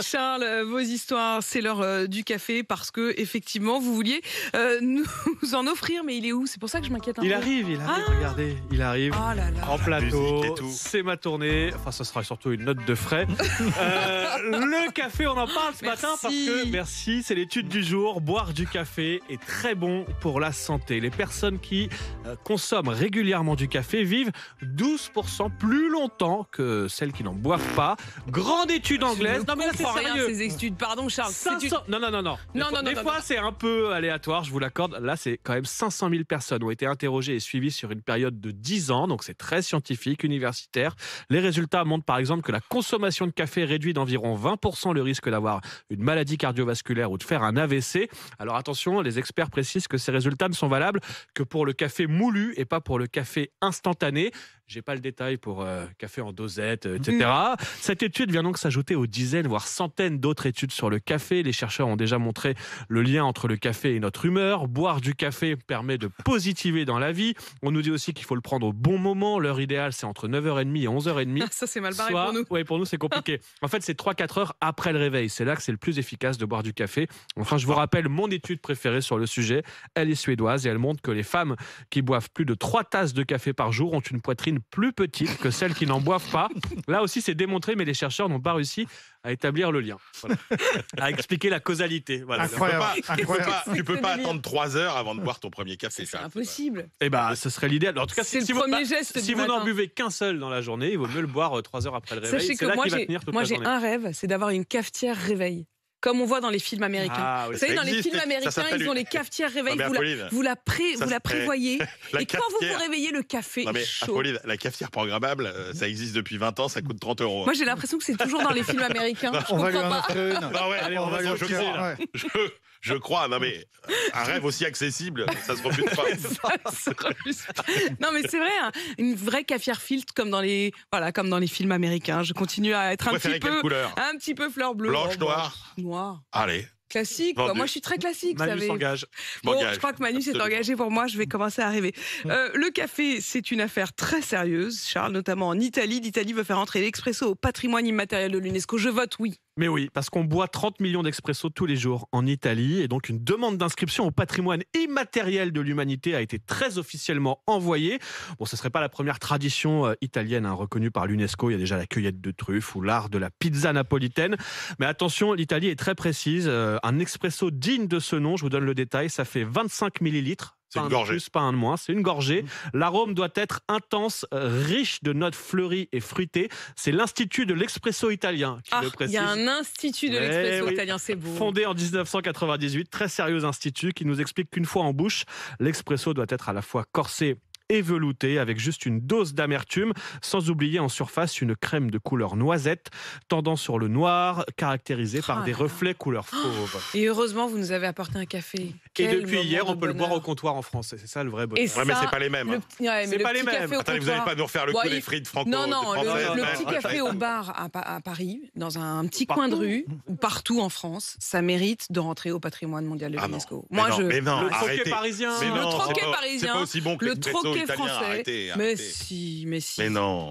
Charles, vos histoires, c'est l'heure du café parce que effectivement, vous vouliez nous en offrir, mais il est où? C'est pour ça que je m'inquiète un Il peu. arrive, regardez, il arrive. Oh là là. En plateau, musique et tout. c'est ma tournée. Enfin, ça sera surtout une note de frais. Le café, on en parle ce matin parce que, merci, c'est l'étude du jour. Boire du café est très bon pour la santé. Les personnes qui consomment régulièrement du café vivent 12% plus longtemps que celles qui n'en boivent pas. Grande étude anglaise. Non, mais là, c'est comprends rien, sérieux. ces études. Pardon, Charles. 500... Non. Des Non, fois, non. c'est un peu aléatoire, je vous l'accorde. Là, c'est quand même 500 000 personnes ont été interrogées et suivies sur une période de 10 ans. Donc, c'est très scientifique, universitaire. Les résultats montrent par exemple que la consommation de café réduit d'environ 20% le risque d'avoir une maladie cardiovasculaire ou de faire un AVC. Alors, attention, les experts précisent que ces résultats ne sont valables que pour le café moulu et pas pour le café instantané. J'ai pas le détail pour café en dosette, etc. Cette étude vient donc s'ajouter aux dizaines, voire centaines d'autres études sur le café. Les chercheurs ont déjà montré le lien entre le café et notre humeur. Boire du café permet de positiver dans la vie. On nous dit aussi qu'il faut le prendre au bon moment. L'heure idéale, c'est entre 9h30 et 11h30. Ça, c'est mal barré pour nous. Oui, pour nous, c'est compliqué. En fait, c'est 3-4 heures après le réveil. C'est là que c'est le plus efficace de boire du café. Enfin, je vous rappelle mon étude préférée sur le sujet. Elle est suédoise et elle montre que les femmes qui boivent plus de 3 tasses de café par jour ont une poitrine plus petite que celles qui n'en boivent pas. Là aussi, c'est démontré, mais les chercheurs n'ont pas réussi à établir le lien. Voilà. À expliquer la causalité. Voilà. Incroyable. Tu peux C'est pas délire. attendre 3 heures avant de boire ton premier café. C'est ça. impossible. Eh ben, ce serait l'idéal. En tout cas, C'est si le vous, premier geste si du vous n'en matin. buvez qu'un seul dans la journée, il vaut mieux le boire 3 heures après le réveil. Sachez C'est que là moi, qu'il va tenir toute la j'ai journée. un rêve, c'est d'avoir une cafetière réveil. Comme on voit dans les films américains. Ah, oui. Vous savez, Ça dans les existe, films ça américains, s'appelle ils ont une- les cafetières réveil. Non, mais Apolline, Vous la ça, prévoyez. la Et quand vous cafetière- réveillez, le café Non mais est chaud. Apolline, la cafetière programmable, ça existe depuis 20 ans, ça coûte 30 €. Moi, j'ai l'impression que c'est toujours dans les films américains. Je On va lui comprends en pas. offrir une. Non, ouais, Allez, on va je lui crois. offrir, ouais. Je crois, non mais un rêve aussi accessible, ça se refuse pas. Ça se refuse. Non, mais c'est vrai, hein, une vraie cafetière filtre comme dans les films américains. Je continue à être Vous préférez quelle couleur? un petit peu fleur bleue. Blanche, Oh, noire? Noir. Allez, Classique, quoi. Vendu. Moi, je suis très classique, vous Manu savez. s'engage. je Bon, m'engage. je crois que Manu s'est Absolument. engagé pour moi, je vais commencer à arriver. Le café, c'est une affaire très sérieuse, Charles, notamment en Italie. L'Italie veut faire entrer l'expresso au patrimoine immatériel de l'UNESCO. Je vote oui. Mais oui, parce qu'on boit 30 millions d'expressos tous les jours en Italie et donc une demande d'inscription au patrimoine immatériel de l'humanité a été très officiellement envoyée. Bon, ce ne serait pas la première tradition italienne reconnue par l'UNESCO. Il y a déjà la cueillette de truffes ou l'art de la pizza napolitaine. Mais attention, l'Italie est très précise. Un expresso digne de ce nom, je vous donne le détail, ça fait 25 millilitres. C'est Pas une un de gorgée. plus, pas un de moins, c'est une gorgée. L'arôme doit être intense, riche de notes fleuries et fruitées. C'est l'Institut de l'expresso italien qui Ah, le il précise. y a un institut de Eh l'expresso oui. italien, c'est beau. Fondé en 1998, très sérieux institut qui nous explique qu'une fois en bouche, l'expresso doit être à la fois corsé et velouté avec juste une dose d'amertume, sans oublier en surface une crème de couleur noisette, tendant sur le noir, caractérisée par Ah des là là. reflets couleur fauve. Et heureusement, vous nous avez apporté un café. Et Quel depuis hier, moment on de peut le boire au bonheur. comptoir en France. C'est ça le vrai Et bonheur. Ouais, mais ça, c'est pas les mêmes. ouais, mais C'est le pas les petit mêmes. café au Attendez, vous n'allez comptoir. pas nous refaire le Bon, coup il- des frites franco Non, le françaises. petit café au bar à Paris, dans un petit Partout. coin de rue, ou partout en France, ça mérite de rentrer au patrimoine mondial de Ah non. l'UNESCO. Mais Moi, non, je. mais non, Le troquet arrêtez. parisien. Mais Le non, troquet c'est pas- parisien, C'est pas aussi bon que le l'expresso troquet italien. français. Arrêtez, Mais arrêtez. si, mais si. Mais non.